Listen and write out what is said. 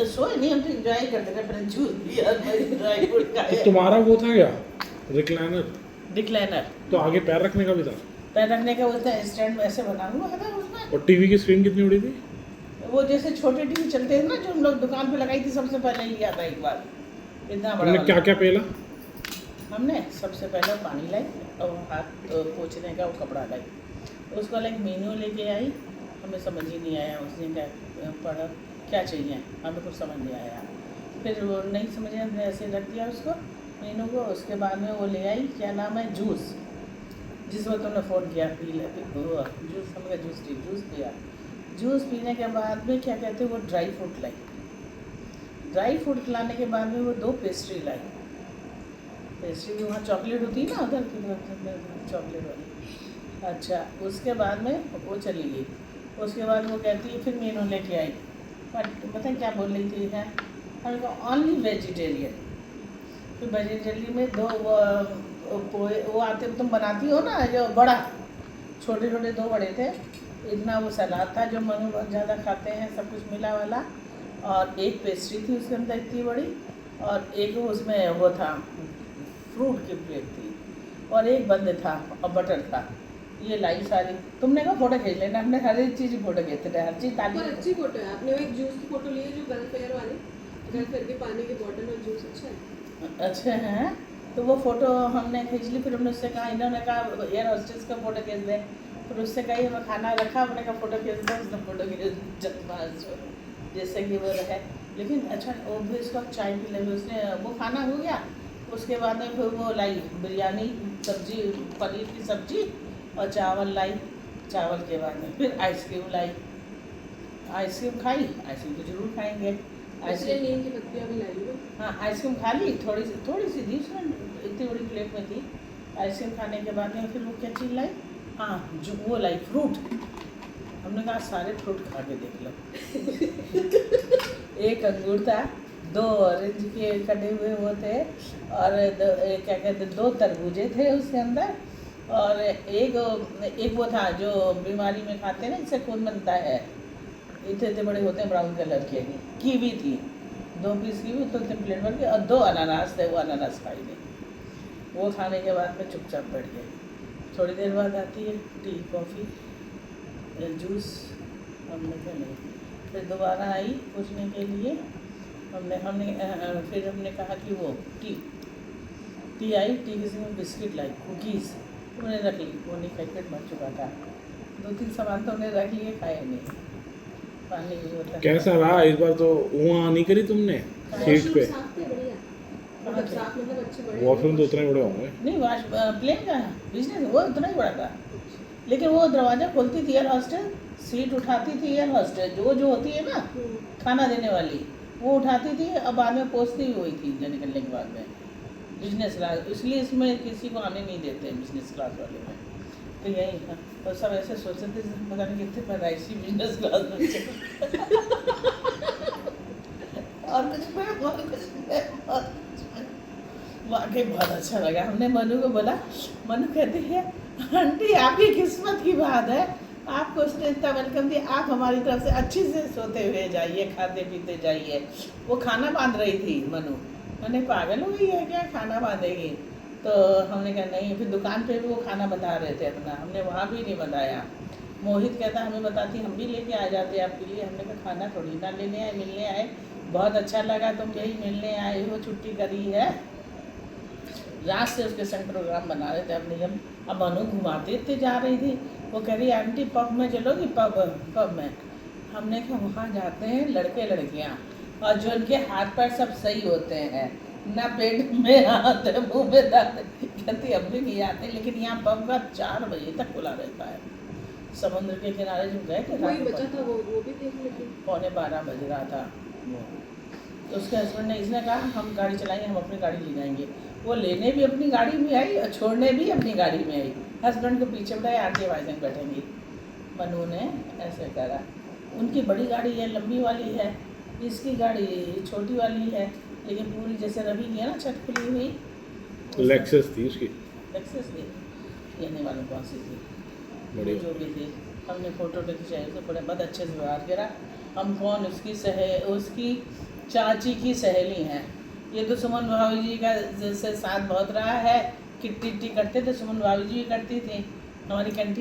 सोए नहीं, हम तो एंजॉय करते थे, अपने जूस पिया, ड्राई फ्रूट तो खाए। तुम्हारा वो था क्या, रिक्लाइनर? रिक्लाइनर तो आगे पैर रखने का भी था? पैर रखने का बोलते हैं, स्टैंड ऐसे बना हुआ था उसमें। और टीवी की स्क्रीन कितनी बड़ी थी? वो जैसे छोटे टीवी चलते हैं ना, जो हम लोग दुकान पे लगाई थी, सबसे पहले लिया था एक बार, इतना बड़ा तुमने वाला। क्या क्या पेला? हमने सबसे पहले पानी लाई और हाथ पोंछने का वो कपड़ा लाई, उसको लाइक मेन्यू लेके आई। हमें समझ ही नहीं आया उस दिन क्या पढ़ा, क्या चाहिए, हमें कुछ समझ नहीं आया। फिर वो नहीं समझ आया, हमने ऐसे रख दिया उसको मेनू को। उसके बाद में वो ले आई, क्या नाम है, जूस। जिस वक्त तुमने फ़ोन किया, पी ले जूस, हमने जूस ठीक जूस पिया। जूस पीने के बाद में क्या कहते हैं, वो ड्राई फ्रूट लाई। ड्राई फ्रूट खिलाने के बाद में वो 2 पेस्ट्री लाई। पेस्ट्री भी वहाँ चॉकलेट होती है ना, उधर की तरफ चॉकलेट वाली। अच्छा, उसके बाद में वो चली गई। उसके बाद वो कहती है, फिर मेनू लेके आई। पता है क्या बोल रही थी, है हमने कहा ओनली वेजिटेरियन। फिर वेजिटेरियन में 2 पोए वो आते, तुम बनाती हो ना, जो बड़ा, छोटे छोटे 2 बड़े थे, इतना वो सलाद था जो मनु बहुत ज़्यादा खाते हैं, सब कुछ मिला वाला, और एक पेस्ट्री थी उसके अंदर इतनी बड़ी, और एक उसमें वो था, फ्रूट की प्लेट थी, और एक बंद था और बटर था। ये लाई सारी। तुमने कहा फ़ोटो खींच लेना, हमने हर एक चीज़ की फ़ोटो खींचते थे, हर चीज़ ताली। पर अच्छी फोटो है। आपने वो एक जूस की फोटो ली है जो गन फेयर वाली, गन फेयर के पानी की बोतल और जूस, अच्छा है। अच्छा है, तो वो फ़ोटो हमने खींच ली। फिर हमने उससे कहा, इन्होंने कहा एयर होस्टेस का फ़ोटो खींच दें। फिर उससे कही, हमें खाना रखा, हमने कहा फ़ोटो खींच दें, उसने फ़ोटो खींच जल्दबाज जैसे कि वो रहे। लेकिन अच्छा, वो भी उसका चाय पी लगी, उसने वो खाना हो गया। उसके बाद में फिर वो लाई बिरयानी, सब्जी, पनीर की सब्जी और चावल लाई। चावल के बाद में फिर आइसक्रीम लाई। आइसक्रीम खाई, आइसक्रीम तो जरूर खाएंगे। इसलिए आइसक्रीम, नीम की पत्तियां भी लाई हो। हाँ आइसक्रीम खा ली, थोड़ी सी दी उसने, इतनी बड़ी प्लेट में थी। आइसक्रीम खाने के बाद में फिर वो क्या चीज़ लाई, हाँ जो वो लाई फ्रूट। हमने कहा सारे फ्रूट खा के देख लो। एक अंगूर था, 2 ऑरेंज के कटे हुए वो थे, और क्या कहते 2 तरबूजे थे उसके अंदर, और एक वो था जो बीमारी में खाते हैं ना, इससे खून बनता है, इतने इतने बड़े होते हैं ब्राउन कलर के। कीवी थी, 2 पीस कीवी, तो 3 प्लेट भर के, और 2 अनानास थे, वो अनानास खाई नहीं। वो खाने के बाद में चुपचाप बैठ गए। थोड़ी देर बाद आती है टी, कॉफ़ी, जूस, हमने कहा नहीं। फिर दोबारा आई पूछने के लिए, फिर हमने कहा कि वो टी आई, टी के में बिस्किट लाई, कुकीज़ उन्हें रख ली, वो नहीं खाई, पेट भर चुका था। 2-3 सामान तो उन्हें रख लिए, खाए नहीं। पानी भी होता है। कैसा रहा इस बार? तो वहाँ नहीं करी तुमने सीट पे? साफ थे बढ़िया, मतलब साफ मतलब अच्छे बड़े। वॉशरूम तो उतने बड़े होंगे। नहीं, वाश प्लेन का बिजनेस वो उतना ही बड़ा था, लेकिन वो दरवाज़ा खोलती थी एयर हॉस्टेल, सीट उठाती थी एयर हॉस्टेल, जो होती है ना खाना देने वाली, वो उठाती थी, अब बाद में पोछती भी हुई थी निकलने के बाद में। बिजनेस क्लास, इसलिए इसमें किसी को आने नहीं देते बिजनेस क्लास वाले में। तो यही था, और सब ऐसे सोचते थे पता नहीं कितने पैदाइशी बिजनेस क्लास में और कुछ में वाकई बहुत अच्छा लगा। हमने मनु को बोला, मनु कहती है आंटी आपकी किस्मत की बात है, आपको उसने इतना वेलकम दिया, आप हमारी तरफ से अच्छी से सोते हुए जाइए, खाते पीते जाइए। वो खाना बांध रही थी मनु, मैंने पागल हो गई है क्या, खाना बांधेगी? तो हमने कहा नहीं। फिर दुकान पे भी वो खाना बता रहे थे अपना, हमने वहाँ भी नहीं बताया। मोहित कहता हमें बताती, हम भी लेके आ जाते आपके लिए। हमने कहा खाना थोड़ी ना लेने आए, मिलने आए, बहुत अच्छा लगा तुम यही मिलने आए हो, छुट्टी करी है। रात से उसके संग प्रोग्राम बना रहे थे अपने हम। अब मनु घुमाते इतने जा रही थी, वो कह रही आंटी पब में चलोगी, पब में। हमने कहा वहाँ जाते हैं लड़के लड़कियाँ, और जो उनके हाथ पैर सब सही होते हैं, ना पेट में हाथ है, मुँह में दांत है। कहती अब भी नहीं आते, लेकिन यहाँ पब का 4 बजे तक खुला रहता है। समुद्र के किनारे जो गए थे वही बचा था, वो भी देख लेते। 11:15 बज रहा था वो। तो उसके हस्बैंड ने, इसने कहा हम गाड़ी चलाएंगे, हम अपनी गाड़ी ले जाएंगे। वो लेने भी अपनी गाड़ी में आई और छोड़ने भी अपनी गाड़ी में आई। हस्बैंड को पीछे बिठाया, आगे वाइजन बैठेंगी। मनु ने ऐसे करा। उनकी बड़ी गाड़ी है, लंबी वाली है, इसकी गाड़ी छोटी वाली है, लेकिन पूरी जैसे रवि की है ना, छत खुली हुई। लेक्सस थी उसकी। लेक्सस थी, कहने वालों कौन सी थी, बढ़िया। जो भी थी। हमने फ़ोटो खिंचाई, उसे बड़े बहुत अच्छे से व्यवहार करा। हम कौन, उसकी चाची की सहेली हैं। ये तो सुमन भाभी जी का जैसे साथ बहुत रहा है, किट्टी करते थे, सुमन भाभी जी भी करती थी हमारी कैंटीन